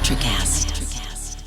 Electricast.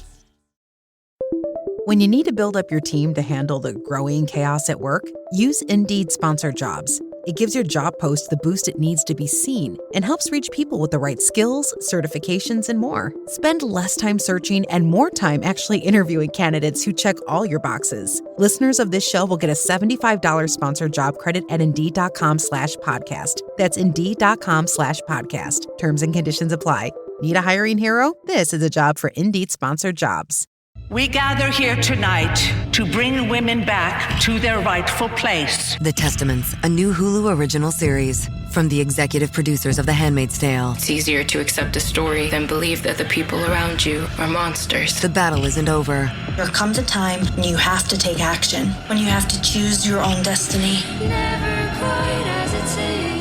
When you need to build up your team to handle the growing chaos at work, use Indeed Sponsored Jobs. It gives your job post the boost it needs to be seen and helps reach people with the right skills, certifications, and more. Spend less time searching and more time actually interviewing candidates who check all your boxes. Listeners of this show will get a $75 sponsored job credit at Indeed.com/podcast. That's Indeed.com/podcast. Terms and conditions apply. Need a hiring hero? This is a job for Indeed Sponsored Jobs. We gather here tonight to bring women back to their rightful place. The Testaments, a new Hulu original series from the executive producers of The Handmaid's Tale. It's easier to accept a story than believe that the people around you are monsters. The battle isn't over. There comes a time when you have to take action, when you have to choose your own destiny. Never quite as it seems.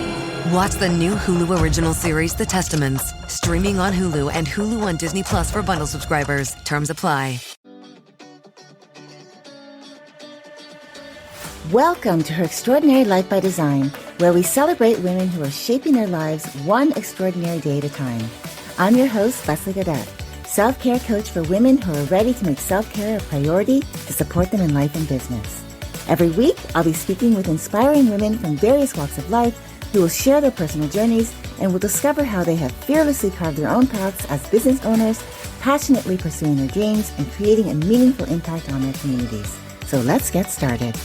Watch the new Hulu original series, The Testaments, streaming on Hulu and Hulu on Disney Plus for bundle subscribers. Terms apply. Welcome to Her Extraordinary Life by Design, where we celebrate women who are shaping their lives one extraordinary day at a time. I'm your host, Leslie Gaudet, self-care coach for women who are ready to make self-care a priority to support them in life and business. Every week, I'll be speaking with inspiring women from various walks of life who will share their personal journeys and will discover how they have fearlessly carved their own paths as business owners, passionately pursuing their dreams and creating a meaningful impact on their communities. So let's get started.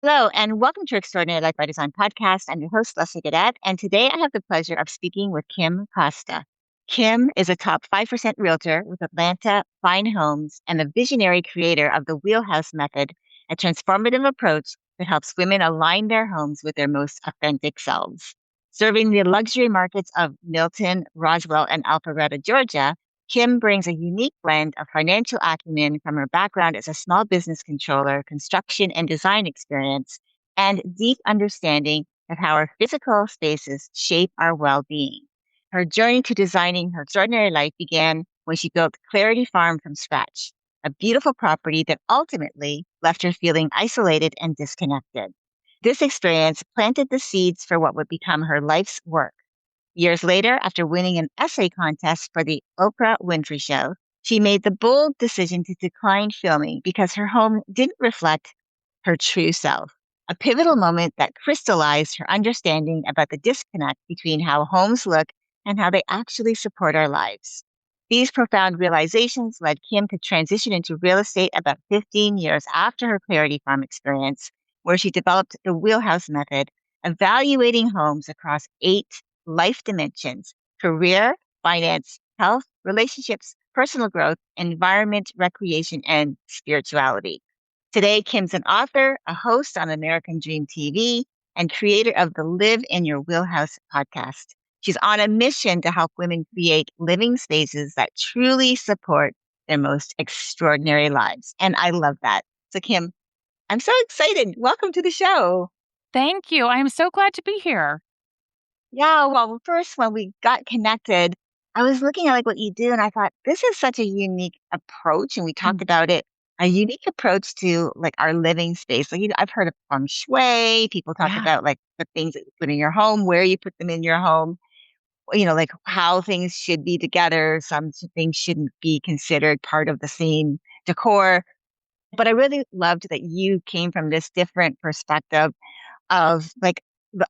Hello, and welcome to Extraordinary Life by Design podcast. I'm your host, Leslie Gaudet, and today I have the pleasure of speaking with Kim Costa. Kim is a top 5% realtor with Atlanta Fine Homes and the visionary creator of the Wheelhouse Method, a transformative approach that helps women align their homes with their most authentic selves. Serving the luxury markets of Milton, Roswell, and Alpharetta, Georgia, Kim brings a unique blend of financial acumen from her background as a small business controller, construction and design experience, and deep understanding of how our physical spaces shape our well-being. Her journey to designing her extraordinary life began when she built Clarity Farm from scratch, a beautiful property that ultimately left her feeling isolated and disconnected. This experience planted the seeds for what would become her life's work. Years later, after winning an essay contest for the Oprah Winfrey Show, she made the bold decision to decline filming because her home didn't reflect her true self, a pivotal moment that crystallized her understanding about the disconnect between how homes look and how they actually support our lives. These profound realizations led Kim to transition into real estate about 15 years after her Clarity Farm experience, where she developed the Wheelhouse Method, evaluating homes across 8 life dimensions: career, finance, health, relationships, personal growth, environment, recreation, and spirituality. Today, Kim's an author, a host on American Dream TV, and creator of the Live in Your Wheelhouse podcast. She's on a mission to help women create living spaces that truly support their most extraordinary lives. And I love that. So, Kim, I'm so excited. Welcome to the show. Thank you. I'm so glad to be here. Yeah, well, first, when we got connected, I was looking at what you do, and I thought, this is such a unique approach, and we talked about it, a unique approach to our living space. I've heard of feng shui. People talk about the things that you put in your home, where you put them in your home, how things should be together. Some things shouldn't be considered part of the same decor. But I really loved that you came from this different perspective of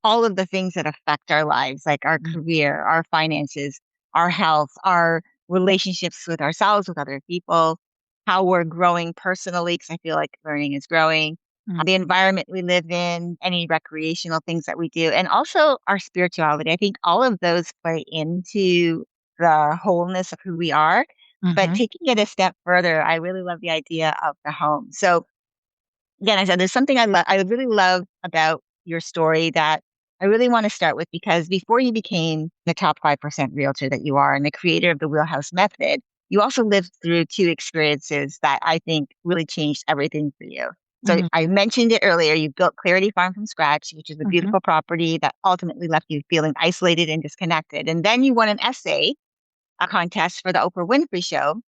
all of the things that affect our lives, like our career, our finances, our health, our relationships with ourselves, with other people, how we're growing personally, because I feel like learning is growing, the environment we live in, any recreational things that we do, and also our spirituality. I think all of those play into the wholeness of who we are. But taking it a step further, I really love the idea of the home. So again, I said there's something I really love about your story that I really want to start with, because before you became the top 5% realtor that you are and the creator of the Wheelhouse Method, you also lived through 2 experiences that I think really changed everything for you. So I mentioned it earlier. You built Clarity Farm from scratch, which is a beautiful property that ultimately left you feeling isolated and disconnected. And then you won an essay, a contest for the Oprah Winfrey Show.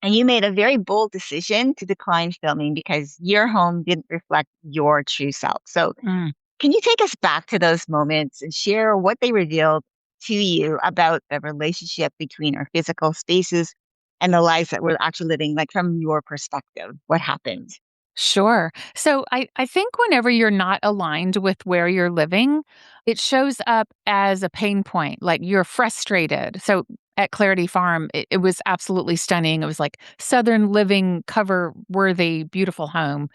And you made a very bold decision to decline filming because your home didn't reflect your true self. So can you take us back to those moments and share what they revealed to you about the relationship between our physical spaces and the lives that we're actually living, like from your perspective? What happened? Sure. So I think whenever you're not aligned with where you're living, it shows up as a pain point, like you're frustrated. So at Clarity Farm, it was absolutely stunning. It was like Southern living, cover worthy, beautiful home.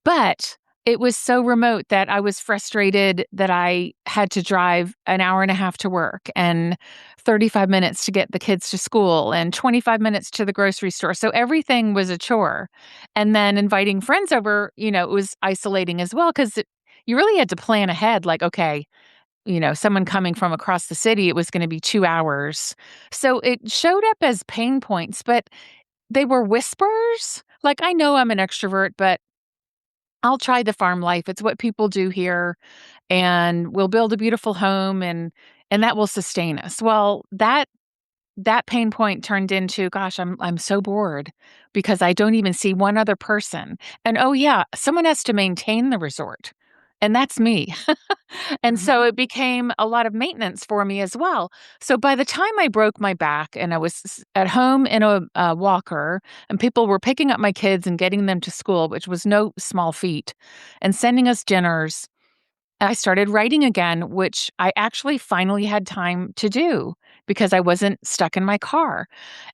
But it was so remote that I was frustrated that I had to drive an hour and a half to work and 35 minutes to get the kids to school and 25 minutes to the grocery store. So everything was a chore. And then inviting friends over, it was isolating as well because you really had to plan ahead like, okay, someone coming from across the city, it was going to be 2 hours. So it showed up as pain points, but they were whispers. Like, I know I'm an extrovert, but I'll try the farm life. It's what people do here, and we'll build a beautiful home and that will sustain us. Well, that pain point turned into, gosh, I'm so bored because I don't even see one other person. And oh yeah, someone has to maintain the resort. And that's me. And so Mhm. it became a lot of maintenance for me as well. So by the time I broke my back and I was at home in a walker and people were picking up my kids and getting them to school, which was no small feat, and sending us dinners, I started writing again, which I actually finally had time to do because I wasn't stuck in my car.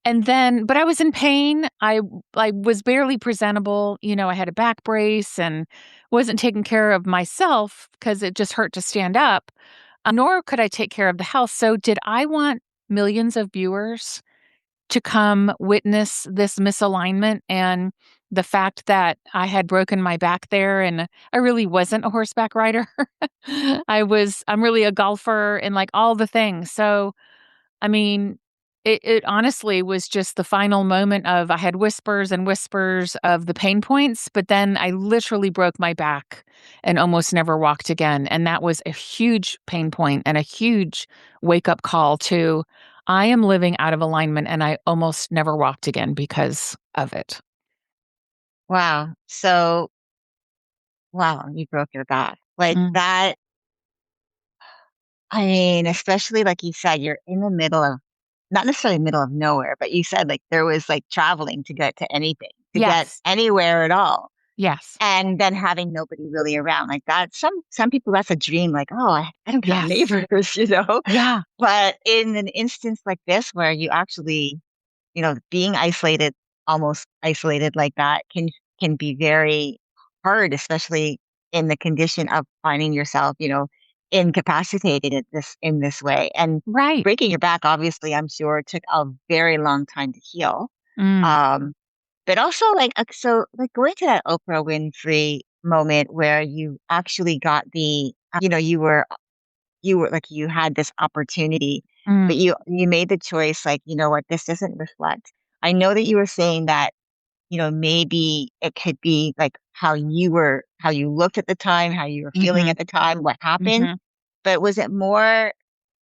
And then, but I was in pain. I was barely presentable. I had a back brace and wasn't taking care of myself because it just hurt to stand up. Nor could I take care of the house. So, did I want millions of viewers to come witness this misalignment and the fact that I had broken my back there and I really wasn't a horseback rider. I'm really a golfer and like all the things. So, I mean, it honestly was just the final moment of I had whispers and whispers of the pain points, but then I literally broke my back and almost never walked again. And that was a huge pain point and a huge wake up call to I am living out of alignment and I almost never walked again because of it. Wow. So, wow, you broke your back. Like Mm. that, I mean, especially like you said, you're in the middle of not necessarily middle of nowhere, but you said like there was like traveling to get to anything, to get Yes. anywhere at all. Yes. And then having nobody really around like that. Some people that's a dream, like, oh, I don't have Yes. neighbors, you know. Yeah. But in an instance like this where you actually, being isolated, almost isolated like that can be very hard, especially in the condition of finding yourself, incapacitated in this way. And Right. breaking your back, obviously, I'm sure took a very long time to heal. Mm. Um, but also like going to that Oprah Winfrey moment where you actually got you were like you had this opportunity, Mm. but you made the choice, like, you know what, this doesn't reflect. I know that you were saying that, maybe it could be like how you looked at the time, how you were feeling Mhm. at the time, what happened. Mhm. But was it more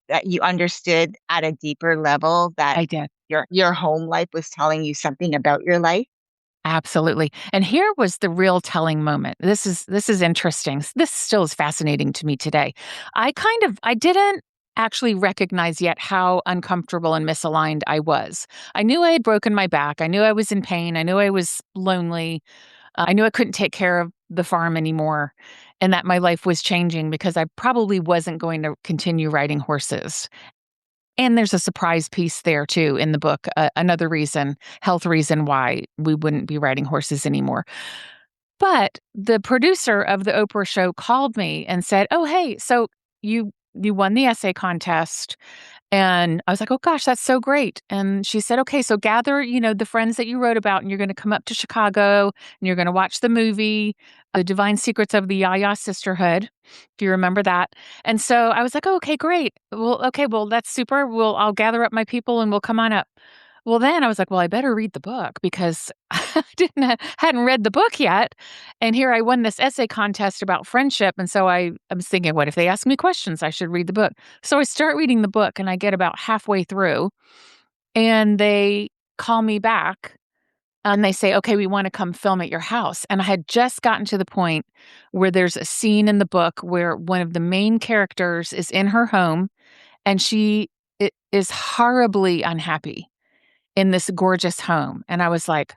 that you understood at a deeper level that I did. your home life was telling you something about your life? Absolutely. And here was the real telling moment. This is interesting. This still is fascinating to me today. I didn't actually recognize yet how uncomfortable and misaligned I was. I knew I had broken my back. I knew I was in pain. I knew I was lonely. I knew I couldn't take care of the farm anymore and that my life was changing because I probably wasn't going to continue riding horses. And there's a surprise piece there too in the book, another reason, health reason why we wouldn't be riding horses anymore. But the producer of the Oprah show called me and said, "Oh, hey, so you won the essay contest." And I was like, "Oh gosh, that's so great." And she said, "Okay, so gather, the friends that you wrote about and you're going to come up to Chicago and you're going to watch the movie, The Divine Secrets of the Yaya Sisterhood, if you remember that." And so I was like, "Oh, okay, great. Well, okay, well, that's super. I'll gather up my people and we'll come on up." Well, then I was like, "Well, I better read the book because I hadn't read the book yet." And here I won this essay contest about friendship. And so I was thinking, what if they ask me questions? I should read the book. So I start reading the book and I get about halfway through and they call me back and they say, "Okay, we want to come film at your house." And I had just gotten to the point where there's a scene in the book where one of the main characters is in her home and she is horribly unhappy in this gorgeous home. And I was like,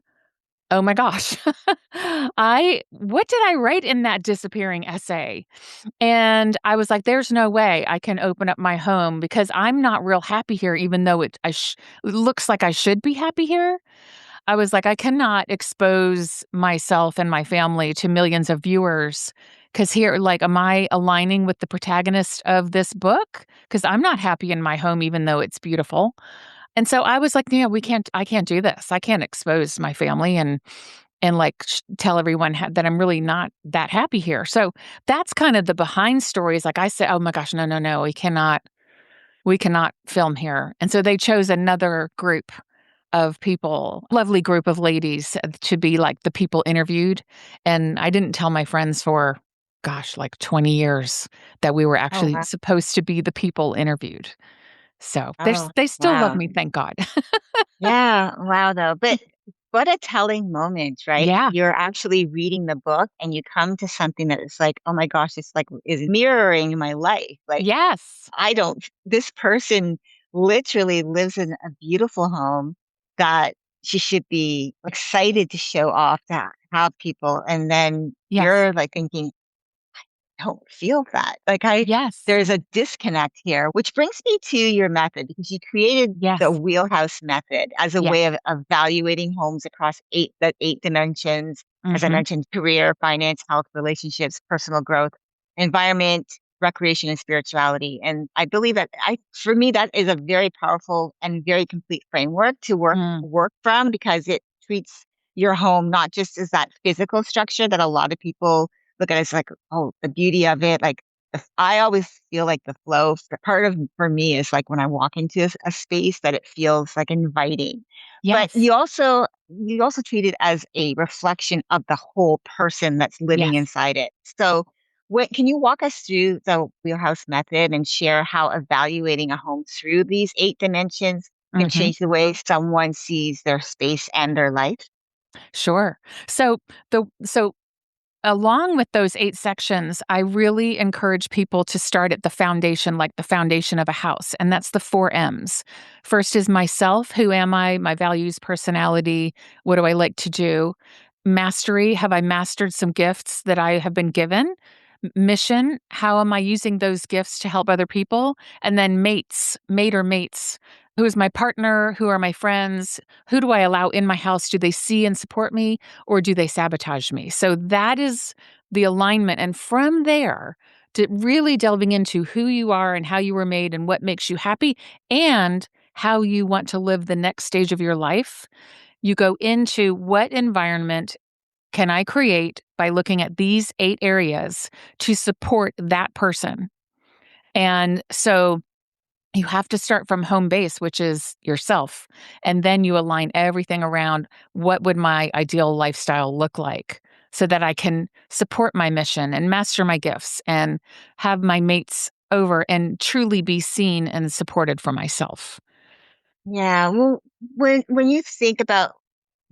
oh my gosh, what did I write in that disappearing essay? And I was like, there's no way I can open up my home because I'm not real happy here, even though it looks like I should be happy here. I was like, I cannot expose myself and my family to millions of viewers because here, like, am I aligning with the protagonist of this book? Because I'm not happy in my home, even though it's beautiful. And so I was like, yeah, I can't do this. I can't expose my family and like tell everyone that I'm really not that happy here. So that's kind of the behind stories. Like I said, oh my gosh, no, no, no, we cannot film here. And so they chose another group of people, lovely group of ladies to be like the people interviewed. And I didn't tell my friends for, gosh, like 20 years that we were Oh, actually wow. supposed to be the people interviewed. So Oh, they still love wow. me, thank God. Yeah, wow, though. But what a telling moment, right? Yeah. You're actually reading the book and you come to something that is like, oh my gosh, it's like is mirroring my life. Like, Yes. this person literally lives in a beautiful home that she should be excited to show off to have people. And then Yes. you're like thinking, don't feel that. Yes. There's a disconnect here, which brings me to your method because you created the Yes. wheelhouse method as a way Yes. of evaluating homes across the eight dimensions. As I Mhm. mentioned, career, finance, health, relationships, personal growth, environment, recreation, and spirituality. And I believe for me, that is a very powerful and very complete framework to Mm. work from because it treats your home not just as that physical structure that a lot of people look at it as like, oh, the beauty of it. Like, I always feel like the flow part of for me is like when I walk into a space that it feels like inviting. But Yes. you also treat it as a reflection of the whole person that's living Yes. inside it. So, what can you walk us through the wheelhouse method and share how evaluating a home through these eight dimensions can Mhm. change the way someone sees their space and their life? Sure. So so along with those 8 sections, I really encourage people to start at the foundation, like the foundation of a house, and that's the 4 M's. First is myself, who am I? My values, personality, what do I like to do? Mastery, have I mastered some gifts that I have been given? Mission, how am I using those gifts to help other people? And then mate or mates. Who is my partner? Who are my friends? Who do I allow in my house? Do they see and support me or do they sabotage me? So that is the alignment. And from there, to really delving into who you are and how you were made and what makes you happy and how you want to live the next stage of your life, you go into what environment can I create by looking at these 8 areas to support that person? And so you have to start from home base, which is yourself. And then you align everything around what would my ideal lifestyle look like so that I can support my mission and master my gifts and have my mates over and truly be seen and supported for myself. Yeah. Well, when you think about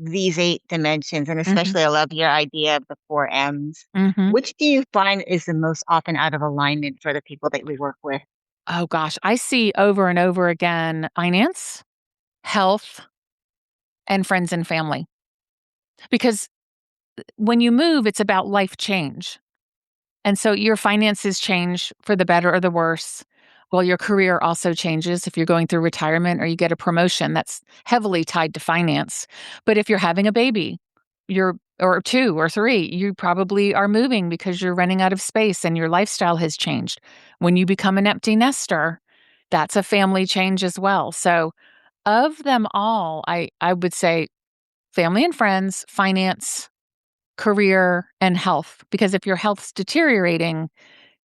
these eight dimensions, and Mhm. especially I love your idea of the four M's, Mhm. which do you find is the most often out of alignment for the people that we work with? Oh gosh, I see over and over again finance, health, and friends and family. Because when you move, it's about life change. And so your finances change for the better or the worse. Well, your career also changes if you're going through retirement or you get a promotion that's heavily tied to finance. But if you're having a baby, you're or 2 or 3, you probably are moving because you're running out of space and your lifestyle has changed. When you become an empty nester, that's a family change as well. So, of them all, I would say family and friends, finance, career, and health, because if your health's deteriorating,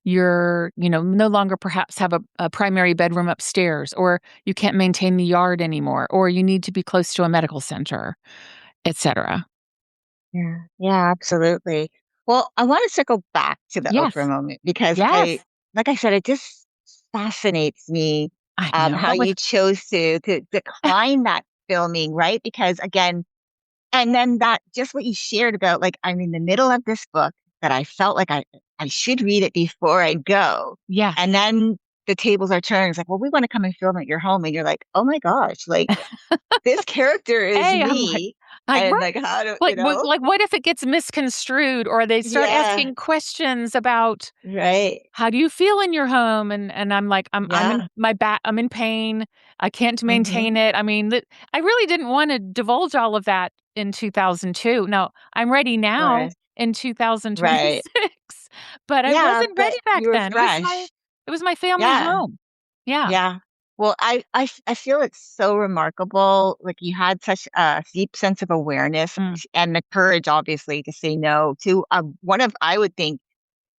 you're, no longer perhaps have a primary bedroom upstairs, or you can't maintain the yard anymore, or you need to be close to a medical center, etcetera. Yeah. Yeah, absolutely. Well, I want to circle back to the Oprah Yes. moment because Yes. like I said, it just fascinates me I know. how That was you chose to decline that filming, right? Because again, and then that just what you shared about, like, I'm in the middle of this book that I felt like I should read it before I go. And Yes. then the tables are turned. It's like, well, we want to come and film at your home. And you're like, oh my gosh, like this character is Hey, I'm like me. right. And like, how do, you know? Like, what if it gets misconstrued or they start Yeah. asking questions about Right. how do you feel in your home? And I'm like, I'm in Yeah. my back, I'm in pain. I can't Hmm. maintain it. I mean, I really didn't want to divulge all of that in 2002. No, I'm ready now Right. in Right. 2026, but I Yeah. wasn't But ready back you were then. fresh. It was my family Yeah. home. Yeah. Yeah. Well, I feel it's so remarkable. Like you had such a deep sense of awareness Mm, and the courage, obviously, to say no to one of, I would think,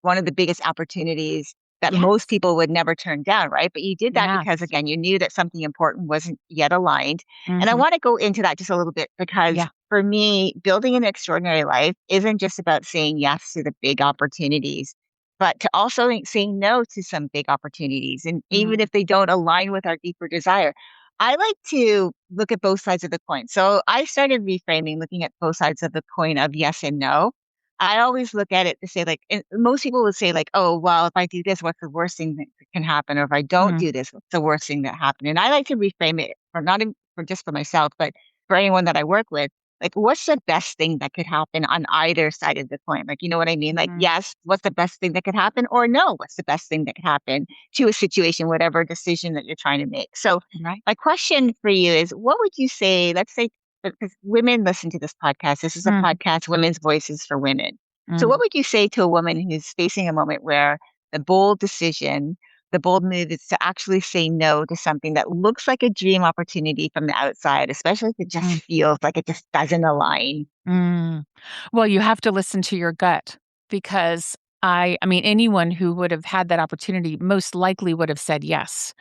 one of the biggest opportunities that most yes. people would never turn down, right? But you did that because, Yes. again, you knew that something important wasn't yet aligned. And I Mhm. want to go into that just a little bit because Yeah. for me, building an extraordinary life isn't just about saying yes to the big opportunities, but to also saying no to some big opportunities. And even Mm, if they don't align with our deeper desire, I like to look at both sides of the coin. So I started reframing, looking at both sides of the coin of yes and no. I always look at it to say, like, and most people would say, like, oh, well, if I do this, what's the worst thing that can happen? Or if I don't mm, do this, what's the worst thing that happened? And I like to reframe it for not even for just for myself, but for anyone that I work with. Like, what's the best thing that could happen on either side of the coin? Like, you know what I mean? Like, mm. yes, what's the best thing that could happen? Or no, what's the best thing that could happen to a situation, whatever decision that you're trying to make? So, Right. my question for you is, what would you say? Let's say, because women listen to this podcast. This is a Mm, podcast, Women's Voices for Women. So, what mm. would you say to a woman who's facing a moment where the bold decision, the bold move is to actually say no to something that looks like a dream opportunity from the outside, especially if it just Mm, feels like it just doesn't align? mm. Well, you have to listen to your gut because I mean, anyone who would have had that opportunity most likely would have said yes.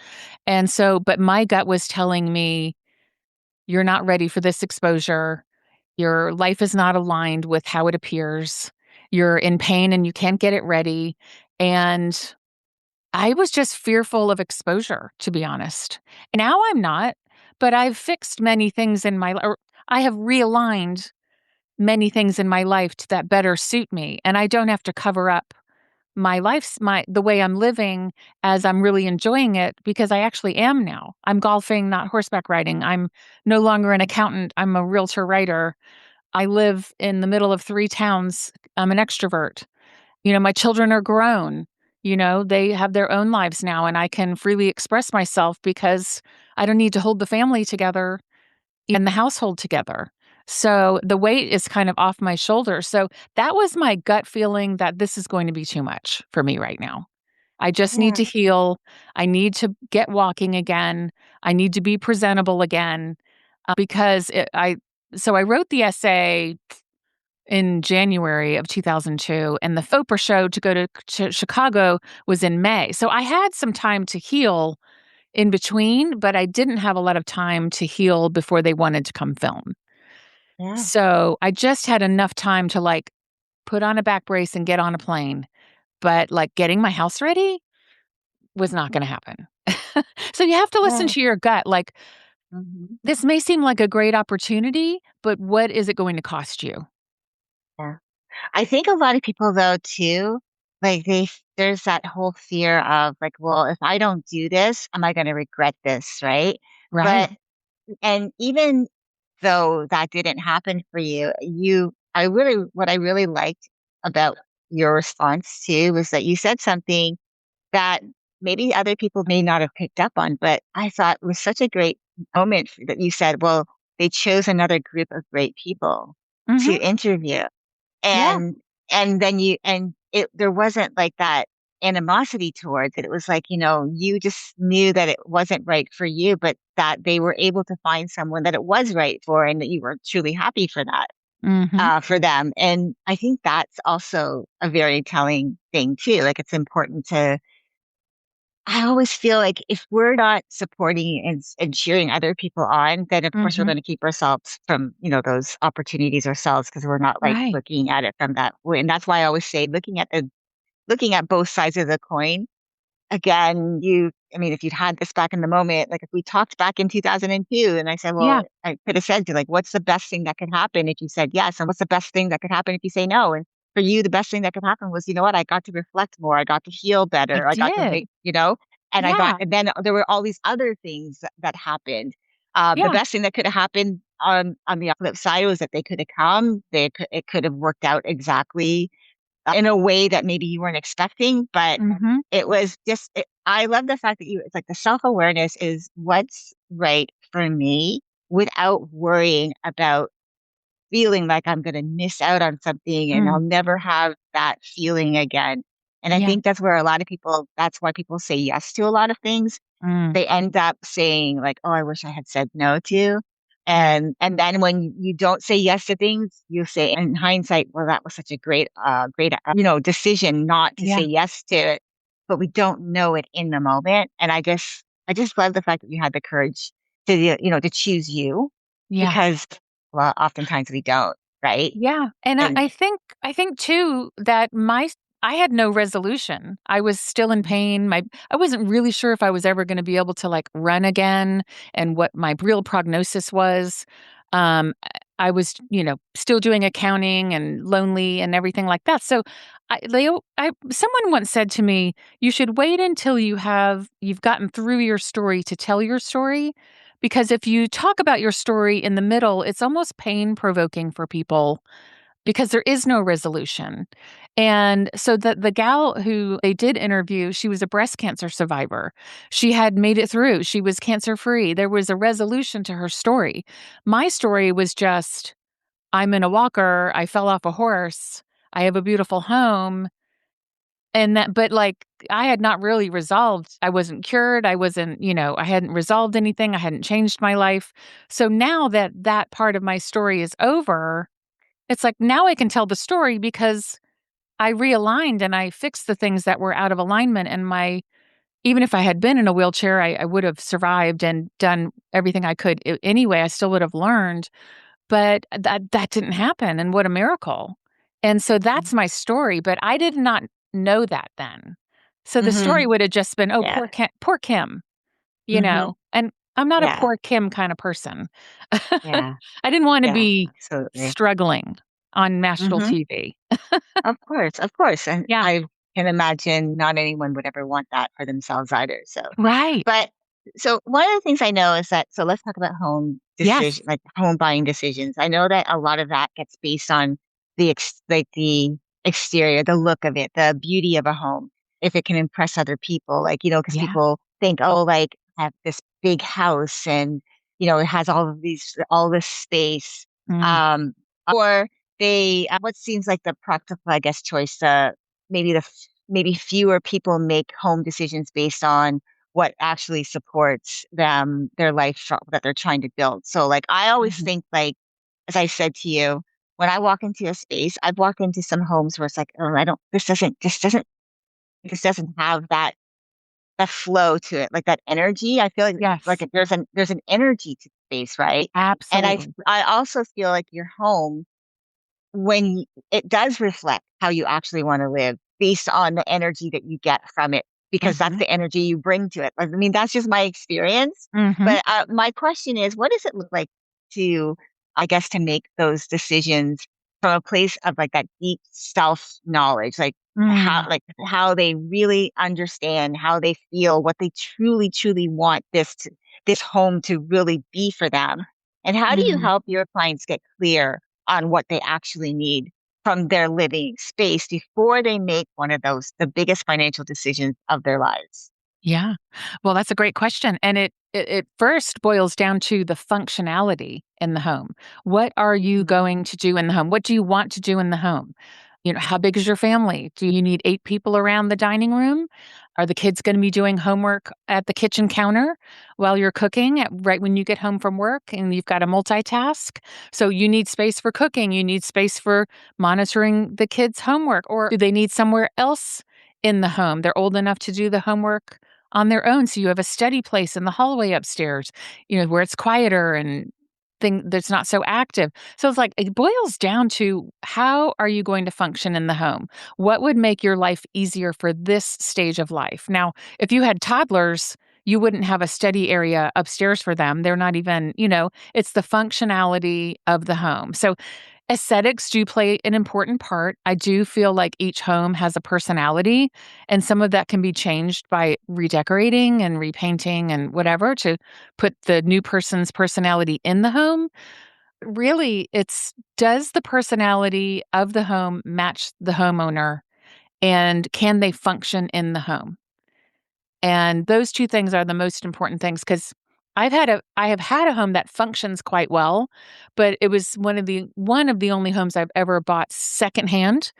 And so, but my gut was telling me, you're not ready for this exposure. Your life is not aligned with how it appears. You're in pain and you can't get it ready. And I was just fearful of exposure, to be honest. Now I'm not, but I've fixed many things in my or I have realigned many things in my life that better suit me, and I don't have to cover up my the way I'm living as I'm really enjoying it because I actually am now. I'm golfing, not horseback riding. I'm no longer an accountant. I'm a realtor writer. I live in the middle of 3 towns. I'm an extrovert. My children are grown. They have their own lives now, and I can freely express myself because I don't need to hold the family together and the household together. So the weight is kind of off my shoulders. So that was my gut feeling that this is going to be too much for me right now. I just need Yeah. to heal. I need to get walking again. I need to be presentable again because so I wrote the essay in January of 2002, and the Oprah show to go to Chicago was in May. So I had some time to heal in between, but I didn't have a lot of time to heal before they wanted to come film. Yeah. So I just had enough time to like put on a back brace and get on a plane. But like getting my house ready was not going to happen. So you have to listen Yeah. to your gut. Like, Mhm. this may seem like a great opportunity, but what is it going to cost you? Yeah. I think a lot of people, though, too, like there's that whole fear of like, well, if I don't do this, am I going to regret this? Right. Right. But and even though that didn't happen for you, what I really liked about your response too was that you said something that maybe other people may not have picked up on, but I thought was such a great moment that you said, well, they chose another group of great people to Mhm. interview. Yeah. And then there wasn't like that animosity towards it. It was like, you just knew that it wasn't right for you, but that they were able to find someone that it was right for and that you were truly happy for that, Mhm. for them. And I think that's also a very telling thing too. Like it's important to I always feel like if we're not supporting and cheering other people on, then of course we're Mhm. going to keep ourselves from, those opportunities ourselves because we're not like Right. looking at it from that way. And that's why I always say looking at both sides of the coin. Again, I mean, if you'd had this back in the moment, like if we talked back in 2002 and I said, well, Yeah. I could have said to you, like, what's the best thing that could happen if you said yes? And what's the best thing that could happen if you say no? And for you, the best thing that could happen was, you know what? I got to reflect more. I got to heal I better. I got to did. make. And I thought, Yeah. and then there were all these other things that happened. The Yeah. best thing that could have happened on the flip side was that they could have come. It could have worked out exactly in a way that maybe you weren't expecting, but Mhm. it was just. I love the fact that it's like the self awareness is what's right for me without worrying about feeling like I'm going to miss out on something and I'll Mm. never have that feeling again. And I Yeah. think that's where a lot of people. That's why people say yes to a lot of things. Mm. They end up saying like, "Oh, I wish I had said no to." And then when you don't say yes to things, you say in hindsight, "Well, that was such a great decision not to say Yeah. yes to it." But we don't know it in the moment. And I just love the fact that you had the courage to to choose you Yeah. because well, oftentimes we don't, right? Yeah, and I And I think I think too that I had no resolution. I was still in pain. I wasn't really sure if I was ever gonna be able to, like, run again and what my real prognosis was. I was, still doing accounting and lonely and everything like that. So, someone once said to me, "You should wait until you've gotten through your story to tell your story, because if you talk about your story in the middle, it's almost pain provoking for people because there is no resolution." And so the gal who they did interview, she was a breast cancer survivor. She had made it through. She was cancer free. There was a resolution to her story. My story was just, I'm in a walker. I fell off a horse. I have a beautiful home. And that, but like, I had not really resolved. I wasn't cured. I wasn't, I hadn't resolved anything. I hadn't changed my life. So now that that part of my story is over, it's like now I can tell the story because I realigned and I fixed the things that were out of alignment. And even if I had been in a wheelchair, I would have survived and done everything I could anyway. I still would have learned, but that didn't happen. And what a miracle. And so that's my story, but I did not know that then. So the story hmm would have just been, oh, yeah, poor Kim, hmm and I'm not a yeah, poor Kim kind of person. yeah, I didn't want to yeah, be absolutely. struggling on national hmm TV. Of course, and Yeah. I can imagine not anyone would ever want that for themselves either. So, Right. but so one of the things I know is that let's talk about Yes. like home buying decisions. I know that a lot of that gets based on the exterior, the look of it, the beauty of a home, if it can impress other people, like because Yeah. people think, oh, like I have this big house and it has all this space, Mm. um, or they what seems like the practical, I guess, choice. Maybe fewer people make home decisions based on what actually supports their that they're trying to build. So, like, I always Mhm. think, like, as I said to you, when I walk into a space, I've walked into some homes where it's like, oh, I don't. This doesn't have that flow to it, like that energy. I feel like Yes. there's an energy to space, right? And Absolutely. I also feel like your home it does reflect how you actually want to live based on the energy that you get from it, because that's Mhm. the energy you bring to it. I mean, that's just my experience. Mhm. But my question is, what does it look like to, I guess, to make those decisions from a place of like that deep self knowledge, Mm. like how they really understand, how they feel, what they truly, truly want this home to really be for them, and how do you Mhm. help your clients get clear on what they actually need from their living space before they make one of the biggest financial decisions of their lives? Yeah. Well, that's a great question, and it first boils down to the functionality in the home. What are you Mhm. going to do in the home? What do you want to do in the home? How big is your family? Do you need 8 people around the dining room? Are the kids gonna be doing homework at the kitchen counter while you're cooking right when you get home from work and you've got to multitask? So you need space for cooking, you need space for monitoring the kids' homework, or do they need somewhere else in the home? They're old enough to do the homework on their own, so you have a study place in the hallway upstairs, where it's quieter and thing that's not so active. So it's like it boils down to how are you going to function in the home? What would make your life easier for this stage of life? Now, if you had toddlers, you wouldn't have a study area upstairs for them. They're not even, it's the functionality of the home. So Aesthetics do play an important part. I do feel like each home has a personality, and some of that can be changed by redecorating and repainting and whatever to put the new person's personality in the home. Really, it's does the personality of the home match the homeowner, and can they function in the home? And those 2 things are the most important things because I have had a home that functions quite well, but it was one of the only homes I've ever bought secondhand,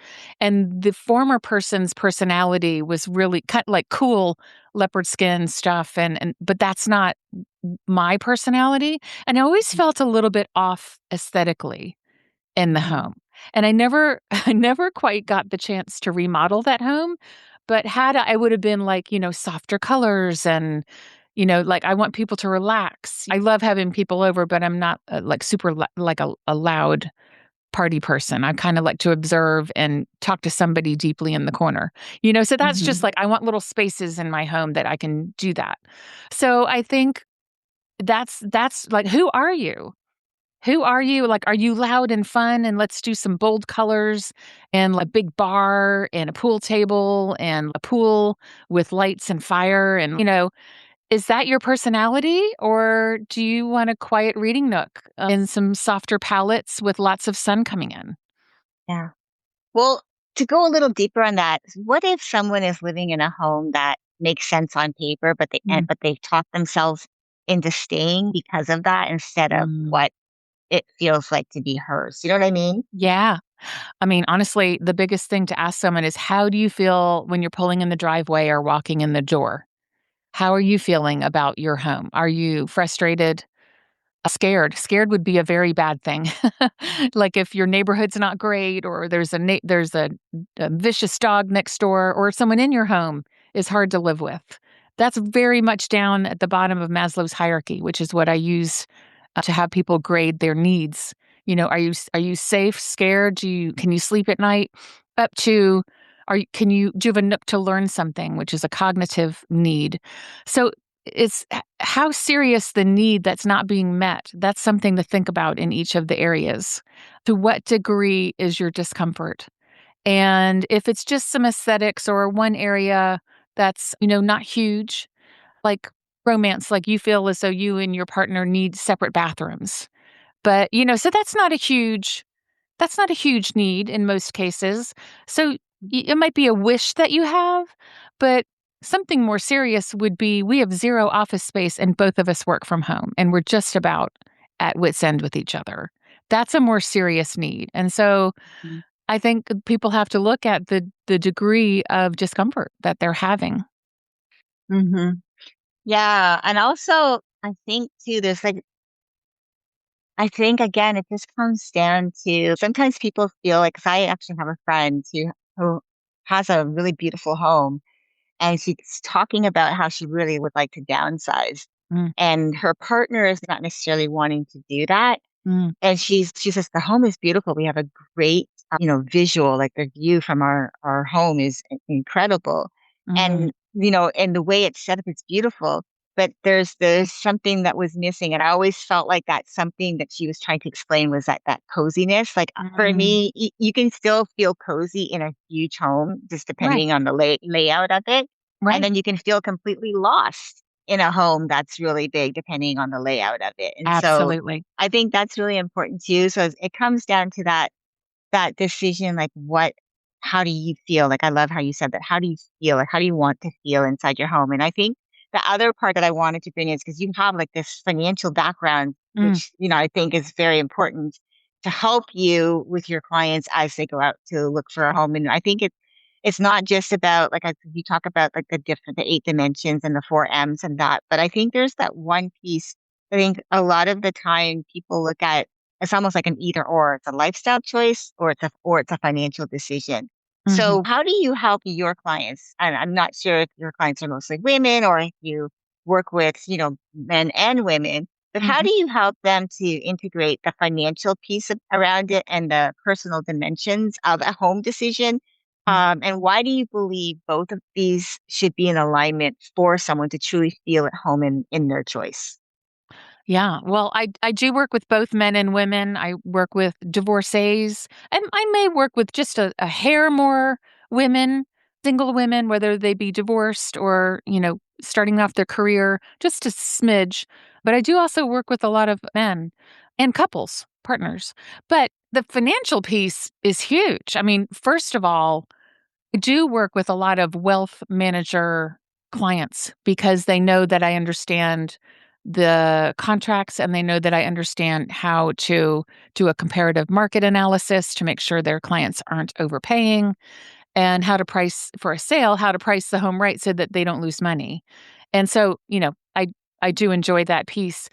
and the former person's personality was really kind like cool leopard skin stuff and but that's not my personality, and I always felt a little bit off aesthetically in the Mhm. home. And I never I never quite got the chance to remodel that home, but had I would have been like, softer colors and, like I want people to relax. I love having people over, but I'm not like super like a loud party person. I kind of like to observe and talk to somebody deeply in the corner. So that's just Mhm. like I want little spaces in my home that I can do that. So I think that's like who are you? Who are you? Like, are you loud and fun? And let's do some bold colors and a big bar and a pool table and a pool with lights and fire. And, is that your personality? Or do you want a quiet reading nook and some softer palettes with lots of sun coming in? Yeah. Well, to go a little deeper on that, what if someone is living in a home that makes sense on paper, Mm, but they've talked themselves into staying because of that instead of mm. what it feels like to be hers. You know what I mean? Yeah. I mean, honestly, the biggest thing to ask someone is how do you feel when you're pulling in the driveway or walking in the door? How are you feeling about your home? Are you frustrated? Scared. Scared would be a very bad thing. Like, if your neighborhood's not great or there's a vicious dog next door or someone in your home is hard to live with. That's very much down at the bottom of Maslow's hierarchy, which is what I use, to have people grade their needs. Are you safe, scared? Can you sleep at night? Up to, do you have a nook to learn something, which is a cognitive need. So it's how serious the need that's not being met. That's something to think about in each of the areas. To what degree is your discomfort? And if it's just some aesthetics or one area that's, not huge, like romance, like you feel as though you and your partner need separate bathrooms. But, so that's not a huge need in most cases. So it might be a wish that you have, but something more serious would be we have zero office space and both of us work from home and we're just about at wit's end with each other. That's a more serious need. And so I think people have to look at the degree of discomfort that they're having. Mm-hmm. Yeah. And also, I think too, I think again, it just comes down to sometimes people feel like, 'cause I actually have a friend who has a really beautiful home and she's talking about how she really would like to downsize. Mm, And her partner is not necessarily wanting to do that. mm, And she says, "The home is beautiful. We have a great, visual, like the view from our home is incredible. mm, And, and the way it's set up, it's beautiful. But there's something that was missing. And I always felt like that something that she was trying to explain was that coziness. Like for mm. me, you can still feel cozy in a huge home, just Right, depending on the layout of it. And right. then you can feel completely lost in a home that's really big, depending on the layout of it. And so Absolutely. I think that's really important too. So it comes down to that decision, like how do you feel? Like I love how you said that. How do you feel? Like how do you want to feel inside your home? And I think the other part that I wanted to bring is because you have like this financial background, Mm, which I think is very important to help you with your clients as they go out to look for a home. And I think it's not just about like you talk about like the 8 dimensions and the 4 M's and that, but I think there's that one piece. I think a lot of the time people look at it's almost like an either or. It's a lifestyle choice or it's a financial decision. mhm, So how do you help your clients? And I'm not sure if your clients are mostly women or if you work with, men and women, but how mhm. do you help them to integrate the financial piece around it and the personal dimensions of a home decision? Mm. And why do you believe both of these should be in alignment for someone to truly feel at home in their choice? Yeah. Well, I do work with both men and women. I work with divorcees, and I may work with just a hair more women, single women, whether they be divorced or, starting off their career, just a smidge. But I do also work with a lot of men and couples, partners. But the financial piece is huge. I mean, first of all, I do work with a lot of wealth manager clients because they know that I understand the contracts and they know that I understand how to do a comparative market analysis to make sure their clients aren't overpaying and how to price for a sale, how to price the home right so that they don't lose money. And so, I do enjoy that piece,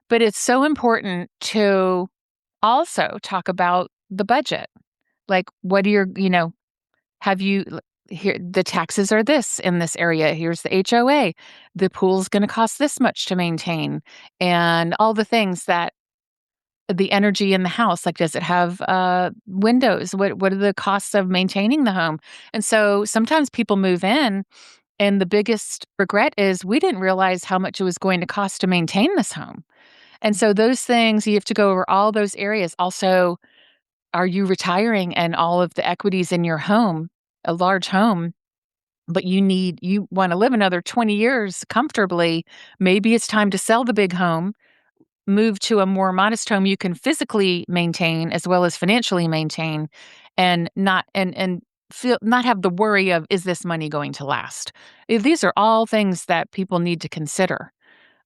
but it's so important to also talk about the budget. Like, what are your, have you here the taxes are this in this area, here's the HOA, the pool's gonna cost this much to maintain, and all the things that the energy in the house, like, does it have, windows? What are the costs of maintaining the home? And so sometimes people move in, and the biggest regret is, "We didn't realize how much it was going to cost to maintain this home." And so those things, you have to go over all those areas. Also, are you retiring and all of the equities in your home, a large home, but you wanna live another 20 years comfortably, maybe it's time to sell the big home, move to a more modest home you can physically maintain as well as financially maintain, and not have the worry of, "Is this money going to last?" These are all things that people need to consider.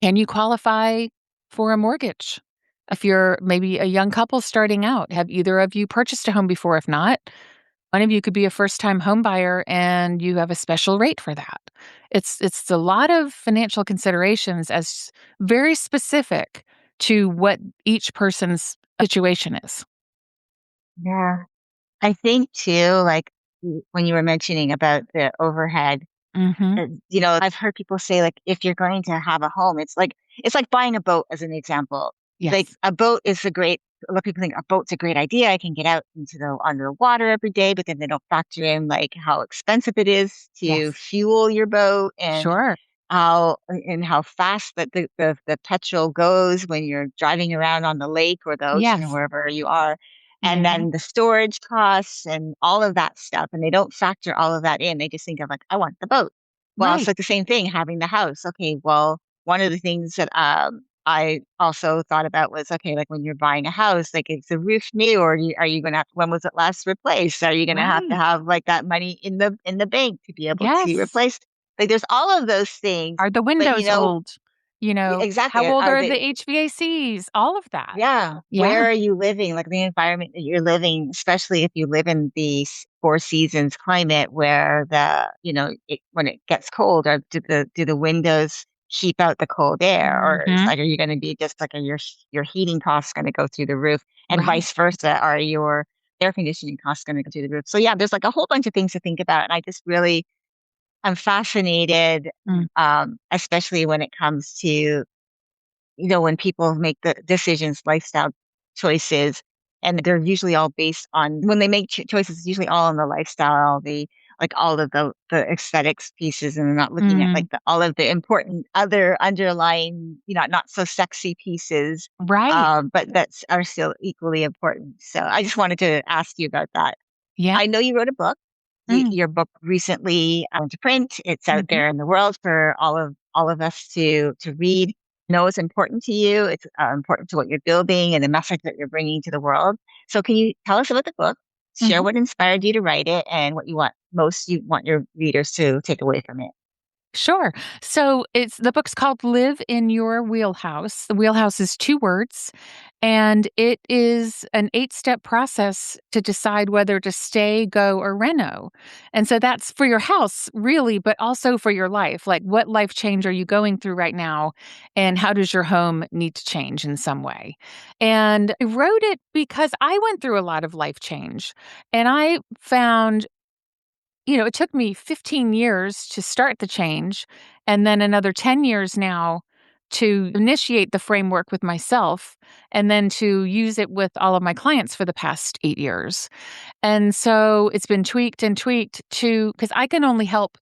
Can you qualify for a mortgage? If you're maybe a young couple starting out, have either of you purchased a home before? If not, one of you could be a first-time home buyer and you have a special rate for that. It's a lot of financial considerations as very specific to what each person's situation is. Yeah. I think too, like when you were mentioning about the overhead, Mhm. I've heard people say like if you're going to have a home, it's like buying a boat as an example. Like Yes. a boat is a great a lot of people think a boat's a great idea. I can get out into the underwater every day, but then they don't factor in like how expensive it is to Yes. fuel your boat and Sure. how fast that the petrol goes when you're driving around on the lake or the ocean or Yes. wherever you are. And Yeah. then the storage costs and all of that stuff. And they don't factor all of that in. They just think of like, I want the boat. Well, it's Right. like the same thing, having the house. Okay, well, one of the things that I also thought about was okay, like when you're buying a house, like is the roof new or are you gonna have when was it last replaced? Are you gonna have to Right. have like that money in the bank to be able to Yes. replace, like there's all of those things, Are the but windows old? exactly. How old Are are they the HVACs? All of that. yeah, Yeah. where are you living? Like the environment that you're living, especially if you live in the four seasons climate where when it gets cold, or do the windows keep out the cold air, or is Mhm. like are you going to be just like your heating costs going to go through the roof, and Right. vice versa? Are your air conditioning costs going to go through the roof? So yeah, there's like a whole bunch of things to think about, and I'm fascinated, Mm. especially when it comes to when people make the decisions, lifestyle choices, and they're usually all based on when they make choices, it's usually all on the lifestyle, the like all of the aesthetics pieces, and they're not looking at Mm. like all of the important other underlying, not so sexy pieces, Right. but that's are still equally important. So I just wanted to ask you about that. Yeah. I know you wrote a book. Mm. Your book recently went to print. It's out Mhm. there in the world for all of us to read. Know it's important to you. It's important to what you're building and the message that you're bringing to the world. So, can you tell us about the book? Share Mhm. what inspired you to write it and what you want your readers to take away from it. Sure. So the book's called Live in Your Wheelhouse. The wheelhouse is 2 words, and it is an 8-step process to decide whether to stay, go, or reno. And so that's for your house, really, but also for your life. Like, what life change are you going through right now? And how does your home need to change in some way? And I wrote it because I went through a lot of life change. And I found it took me 15 years to start the change and then another 10 years now to initiate the framework with myself and then to use it with all of my clients for the past 8 years. And so it's been tweaked and tweaked to because I can only help,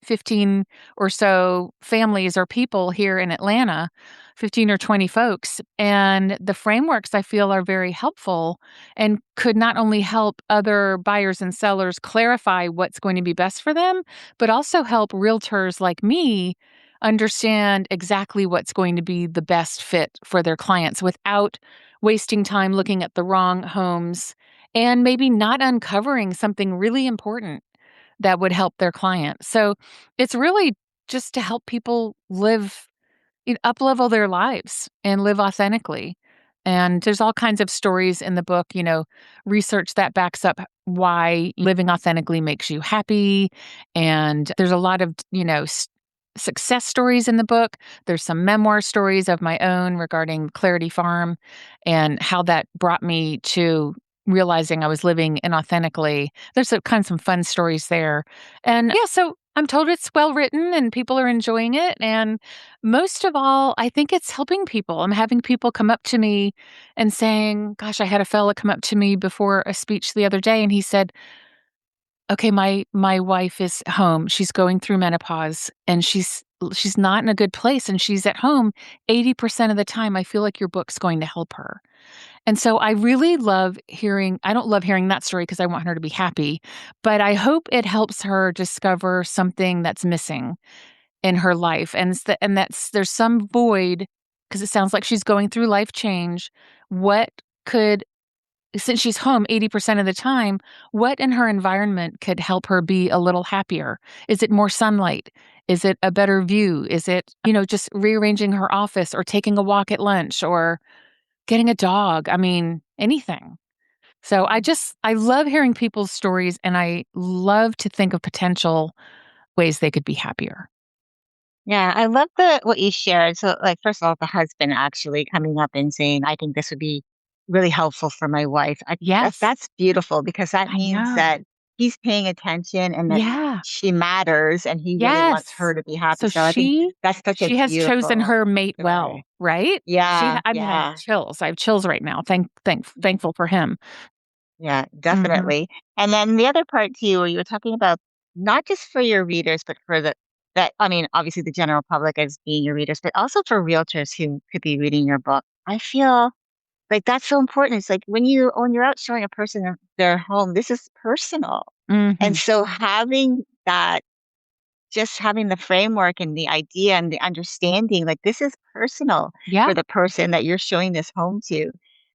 15 or so families or people here in Atlanta, 15 or 20 folks. And the frameworks I feel are very helpful and could not only help other buyers and sellers clarify what's going to be best for them, but also help realtors like me understand exactly what's going to be the best fit for their clients without wasting time looking at the wrong homes and maybe not uncovering something really important that would help their client. So it's really just to help people live, up-level their lives and live authentically. And there's all kinds of stories in the book, research that backs up why living authentically makes you happy. And there's a lot of, success stories in the book. There's some memoir stories of my own regarding Clarity Farm and how that brought me to realizing I was living inauthentically. There's some fun stories there. And yeah, so I'm told it's well written and people are enjoying it. And most of all, I think it's helping people. I'm having people come up to me and saying, gosh, I had a fella come up to me before a speech the other day and he said, okay, my wife is home. She's going through menopause and she's not in a good place and she's at home 80% of the time. I feel like your book's going to help her. And so I really love hearing, I don't love hearing that story because I want her to be happy, but I hope it helps her discover something that's missing in her life. And that's there's some void because it sounds like she's going through life change. What could Since she's home 80% of the time, what in her environment could help her be a little happier? Is it more sunlight? Is it a better view? Is it, just rearranging her office or taking a walk at lunch or getting a dog? I mean, anything. So I love hearing people's stories and I love to think of potential ways they could be happier. Yeah, I love what you shared. So, like, first of all, the husband actually coming up and saying, "I think this would be really helpful for my wife." Yes, That's beautiful because that I means know. that he's paying attention and that Yeah. she matters, and he really wants Yes. her to be happy. So So I think she that's such a she has chosen beautiful her mate well, story. right? Yeah, I mean, I have yeah. chills. I have chills right now. Thankful for him. Yeah, Mhm. definitely. And then the other part too, where you were talking about not just for your readers, but for I mean, obviously the general public as being your readers, but also for realtors who could be reading your book. I feel like that's so important. It's like when you're out showing a person their home, this is personal. And Mhm. so having that just having the framework and the idea and the understanding, like this is personal Yeah. for the person that you're showing this home to.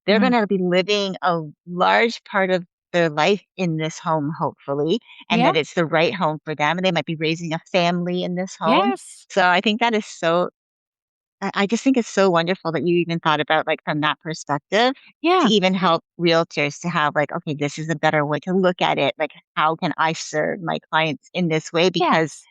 They're going Mhm. to be living a large part of their life in this home, hopefully, and Yeah. that it's the right home for them. And they might be raising a family in this home. Yes. So I think that is I just think it's so wonderful that you even thought about like from that perspective to Yeah. even help realtors to have like, okay, this is a better way to look at it. Like, how can I serve my clients in this way? Because Yes.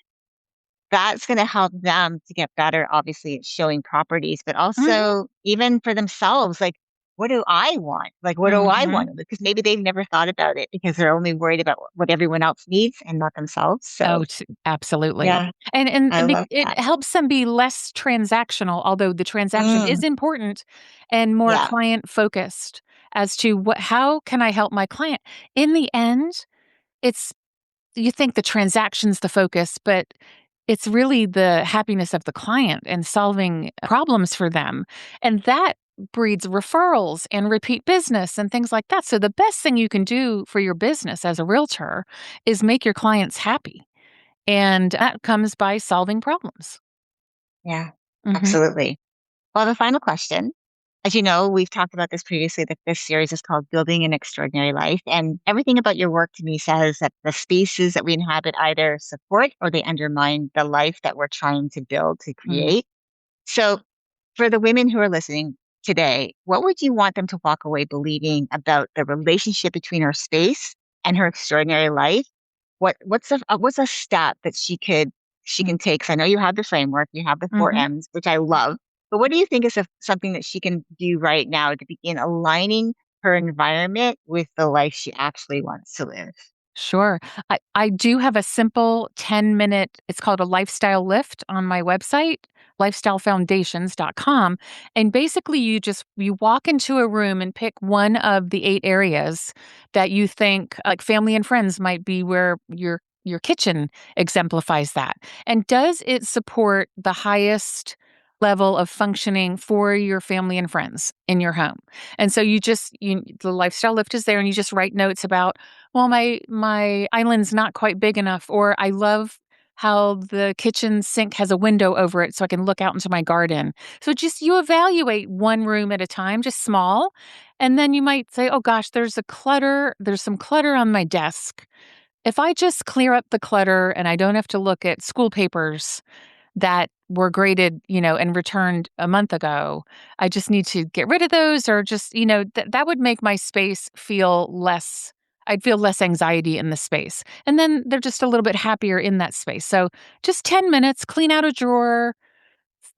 that's gonna help them to get better, obviously, at showing properties, but Mhm. also even for themselves, like, "What do I want?" Like, "What do I Mhm. want?" Because maybe they've never thought about it because they're only worried about what everyone else needs and not themselves, so, Absolutely. yeah, And I love it that. helps them be less transactional, although the transaction is Mm, important, and more yeah, client focused as to how can I help my client? In the end, it's you think the transaction's the focus, but it's really the happiness of the client and solving problems for them. And that breeds referrals and repeat business and things like that. So the best thing you can do for your business as a realtor is make your clients happy. And that comes by solving problems. yeah, Mhm. absolutely. Well, the final question, as you know, we've talked about this previously, that this series is called Building an Extraordinary Life. And everything about your work to me says that the spaces that we inhabit either support or they undermine the life that we're trying to build, to Mm. create. So, for the women who are listening today, what would you want them to walk away believing about the relationship between her space and her extraordinary life? What's a step that she Mm. can take? 'Cause I know you have the framework, you have the four Mhm. M's, which I love. But what do you think is something that she can do right now to begin aligning her environment with the life she actually wants to live? Sure. I do have a simple 10-minute, it's called a lifestyle lift on my website, lifestylefoundations.com. And basically you walk into a room and pick one of the 8 areas that you think like family and friends might be where your your kitchen exemplifies that. And does it support the highest level of functioning for your family and friends in your home? And so the lifestyle lift is there, and you just write notes about, well, my island's not quite big enough, or I love how the kitchen sink has a window over it so I can look out into my garden. So just you evaluate one room at a time, just small. And then you might say, oh gosh, there's some clutter on my desk. If I just clear up the clutter and I don't have to look at school papers that were graded, and returned a month ago, I just need to get rid of those, or just, that would make my space I'd feel less anxiety in the space. And then they're just a little bit happier in that space. So just 10 minutes, clean out a drawer,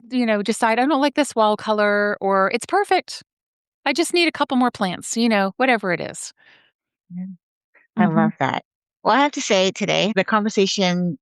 decide I don't like this wall color, or it's perfect. I just need a couple more plants, whatever it is. Yeah. I Mhm. love that. Well, I have to say today, the conversation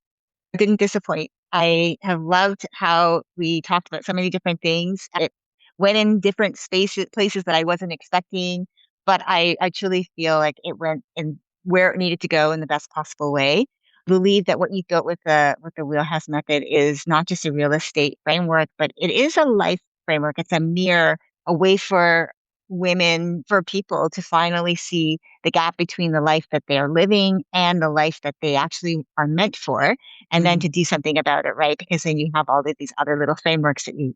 didn't disappoint. I have loved how we talked about so many different things. It went in different places that I wasn't expecting, but I truly feel like it went in where it needed to go in the best possible way. I believe that what you built with the wheelhouse method is not just a real estate framework, but it is a life framework. It's a mirror, a way for women, for people to finally see the gap between the life that they are living and the life that they actually are meant for, and then to do something about it, right? Because then you have all of these other little frameworks you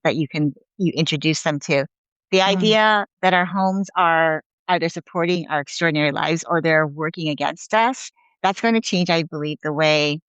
introduce them to. The Mm. idea that our homes are either supporting our extraordinary lives or they're working against us, that's going to change, I believe, the way,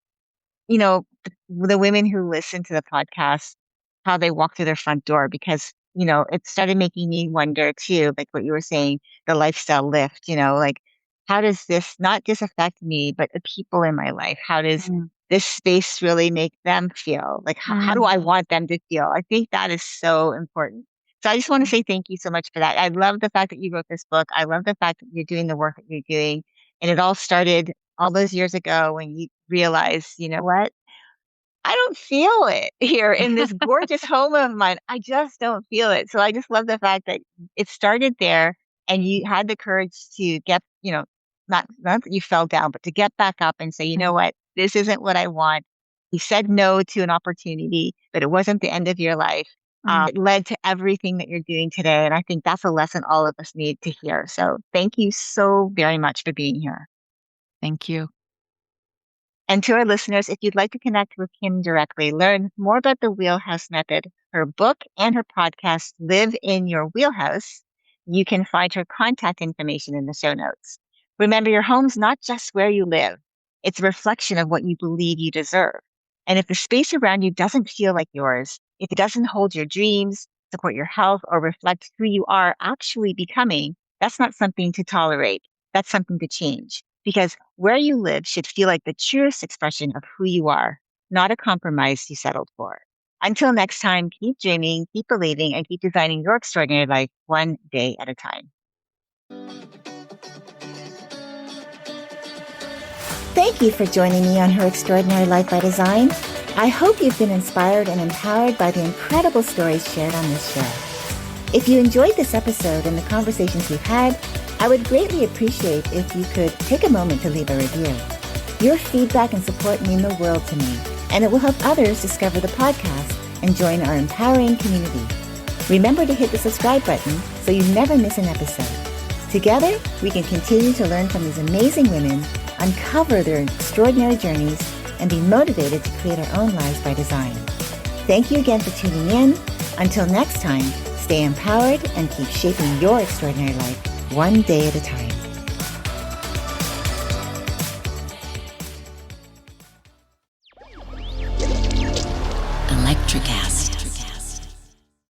the women who listen to the podcast, how they walk through their front door, because, it started making me wonder too, like what you were saying, the lifestyle lift, like how does this not just affect me, but the people in my life? How does Mm. this space really make them feel? Like, how do I Mm. want them to feel? I think that is so important. So I just want to say thank you so much for that. I love the fact that you wrote this book. I love the fact that you're doing the work that you're doing. And it all started all those years ago when you realized, you know what? I don't feel it here in this gorgeous home of mine. I just don't feel it. So I just love the fact that it started there and you had the courage to get, not that you fell down, but to get back up and say, you know Mm. what? This isn't what I want. You said no to an opportunity, but it wasn't the end of your life. Mm. It led to everything that you're doing today. And I think that's a lesson all of us need to hear. So thank you so very much for being here. Thank you. And to our listeners, if you'd like to connect with Kim directly, learn more about the Wheelhouse Method, her book, and her podcast, Live in Your Wheelhouse, you can find her contact information in the show notes. Remember, your home's not just where you live, it's a reflection of what you believe you deserve. And if the space around you doesn't feel like yours, if it doesn't hold your dreams, support your health, or reflect who you are actually becoming, that's not something to tolerate. That's something to change. Because where you live should feel like the truest expression of who you are, not a compromise you settled for. Until next time, keep dreaming, keep believing, and keep designing your extraordinary life one day at a time. Thank you for joining me on Her Extraordinary Life by Design. I hope you've been inspired and empowered by the incredible stories shared on this show. If you enjoyed this episode and the conversations we've had, I would greatly appreciate if you could take a moment to leave a review. Your feedback and support mean the world to me, and it will help others discover the podcast and join our empowering community. Remember to hit the subscribe button so you never miss an episode. Together, we can continue to learn from these amazing women, uncover their extraordinary journeys, and be motivated to create our own lives by design. Thank you again for tuning in. Until next time, stay empowered and keep shaping your extraordinary life one day at a time.